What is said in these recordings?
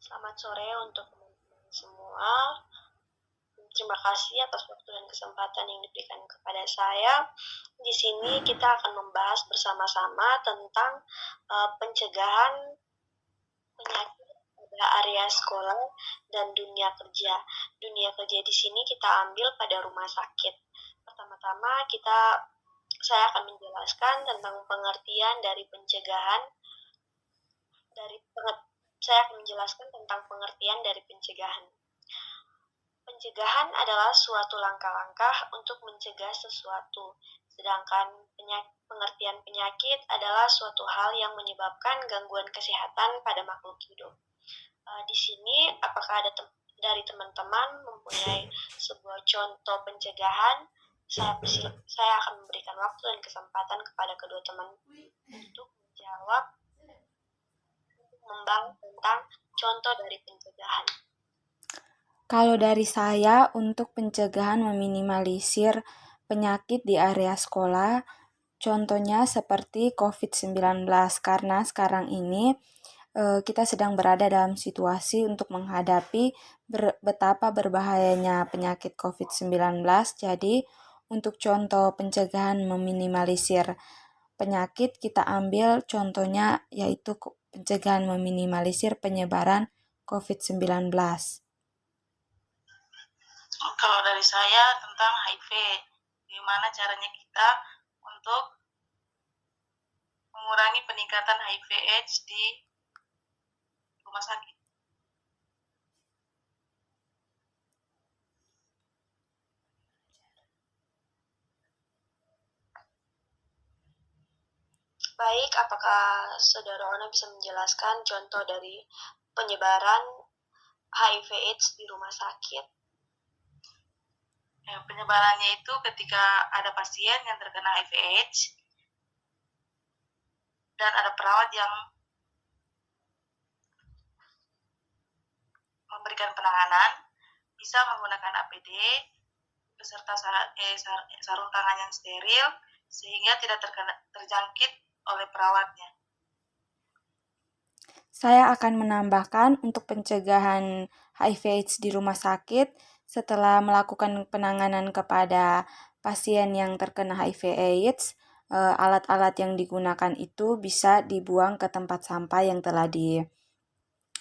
Selamat sore untuk teman-teman semua. Terima kasih atas waktu dan kesempatan yang diberikan kepada saya. Di sini kita akan membahas bersama-sama tentang pencegahan penyakit pada area sekolah dan dunia kerja. Dunia kerja di sini kita ambil pada rumah sakit. Pertama-tama saya akan menjelaskan tentang pengertian dari pencegahan dari saya akan menjelaskan tentang pengertian dari pencegahan. Pencegahan adalah suatu langkah-langkah untuk mencegah sesuatu, sedangkan pengertian penyakit adalah suatu hal yang menyebabkan gangguan kesehatan pada makhluk hidup. Di sini, apakah ada dari teman-teman mempunyai sebuah contoh pencegahan? Saya akan memberikan waktu dan kesempatan kepada kedua teman untuk menjawab, membahas tentang contoh dari pencegahan. Kalau dari saya, untuk pencegahan meminimalisir penyakit di area sekolah, contohnya seperti COVID-19, karena sekarang ini kita sedang berada dalam situasi untuk menghadapi betapa berbahayanya penyakit COVID-19. Jadi, untuk contoh pencegahan meminimalisir penyakit, kita ambil contohnya yaitu pencegahan meminimalisir penyebaran COVID-19. Kalau dari saya tentang HIV, gimana caranya kita untuk mengurangi peningkatan HIV/AIDS di rumah sakit. Baik, apakah Saudara Ona bisa menjelaskan contoh dari penyebaran HIV/AIDS di rumah sakit? Penyebarannya itu ketika ada pasien yang terkena HIV/AIDS dan ada perawat yang memberikan penanganan, bisa menggunakan APD beserta sarung tangan yang steril sehingga tidak terjangkit oleh perawatnya. Saya akan menambahkan untuk pencegahan HIV/AIDS di rumah sakit, setelah melakukan penanganan kepada pasien yang terkena HIV/AIDS, alat-alat yang digunakan itu bisa dibuang ke tempat sampah yang telah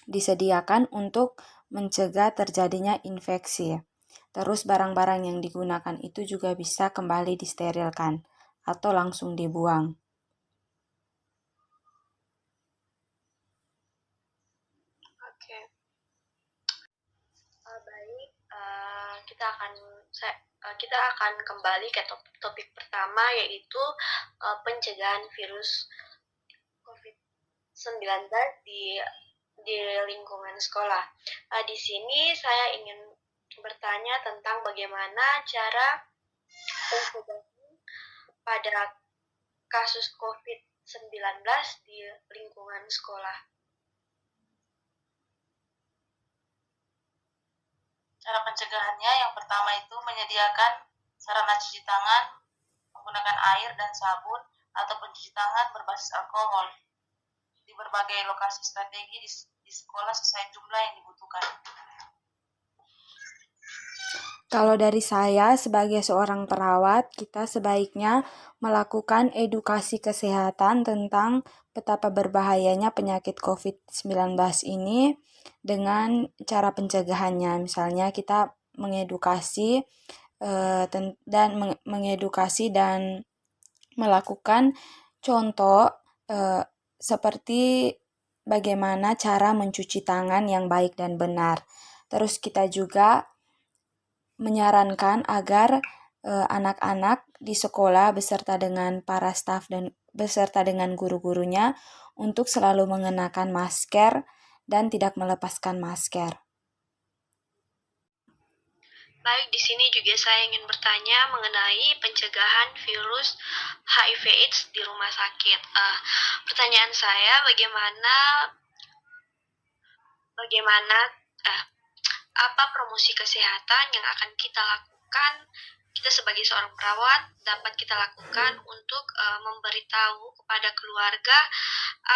disediakan untuk mencegah terjadinya infeksi. Terus barang-barang yang digunakan itu juga bisa kembali disterilkan atau langsung dibuang. Oke. Baik, kita akan kembali ke topik pertama, yaitu pencegahan virus COVID-19 di lingkungan sekolah. Di sini saya ingin bertanya tentang bagaimana cara pencegahan pada kasus COVID-19 di lingkungan sekolah. Cara pencegahannya yang pertama itu menyediakan sarana cuci tangan menggunakan air dan sabun atau pencuci tangan berbasis alkohol di berbagai lokasi strategi di sekolah sesuai jumlah yang dibutuhkan. Kalau dari saya sebagai seorang perawat, kita sebaiknya melakukan edukasi kesehatan tentang betapa berbahayanya penyakit COVID-19 ini dengan cara pencegahannya. Misalnya kita mengedukasi dan melakukan contoh seperti bagaimana cara mencuci tangan yang baik dan benar. Terus kita juga menyarankan agar anak-anak di sekolah beserta dengan para staf dan beserta dengan guru-gurunya untuk selalu mengenakan masker dan tidak melepaskan masker. Baik, di sini juga saya ingin bertanya mengenai pencegahan virus HIV/AIDS di rumah sakit. Pertanyaan saya, bagaimana apa promosi kesehatan yang akan kita lakukan kita sebagai seorang perawat dapat kita lakukan untuk memberitahu kepada keluarga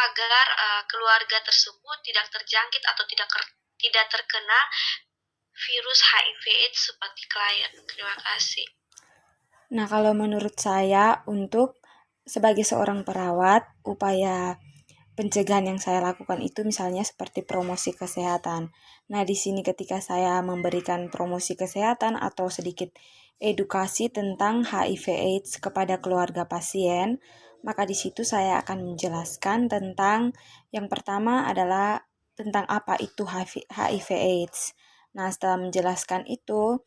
agar keluarga tersebut tidak terjangkit atau tidak terkena virus HIV/AIDS seperti klien. Terima kasih. Nah, kalau menurut saya untuk sebagai seorang perawat, upaya pencegahan yang saya lakukan itu misalnya seperti promosi kesehatan. Nah, di sini ketika saya memberikan promosi kesehatan atau sedikit edukasi tentang HIV/AIDS kepada keluarga pasien, maka di situ saya akan menjelaskan tentang yang pertama adalah tentang apa itu HIV/AIDS. Nah, setelah menjelaskan itu,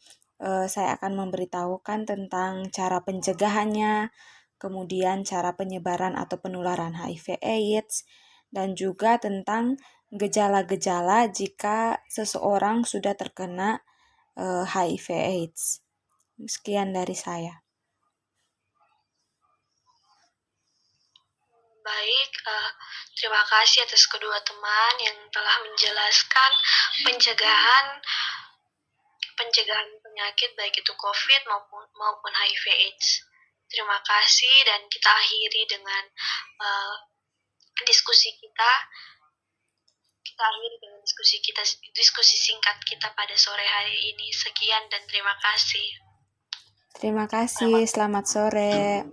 saya akan memberitahukan tentang cara pencegahannya, kemudian cara penyebaran atau penularan HIV/AIDS, dan juga tentang gejala-gejala jika seseorang sudah terkena HIV/AIDS. Sekian dari saya. Baik, terima kasih atas kedua teman yang telah menjelaskan pencegahan penyakit baik itu COVID maupun HIV/AIDS. Terima kasih dan kita akhiri dengan diskusi kita. Kita akhiri dengan diskusi singkat kita pada sore hari ini. Sekian dan terima kasih. Terima kasih, selamat sore.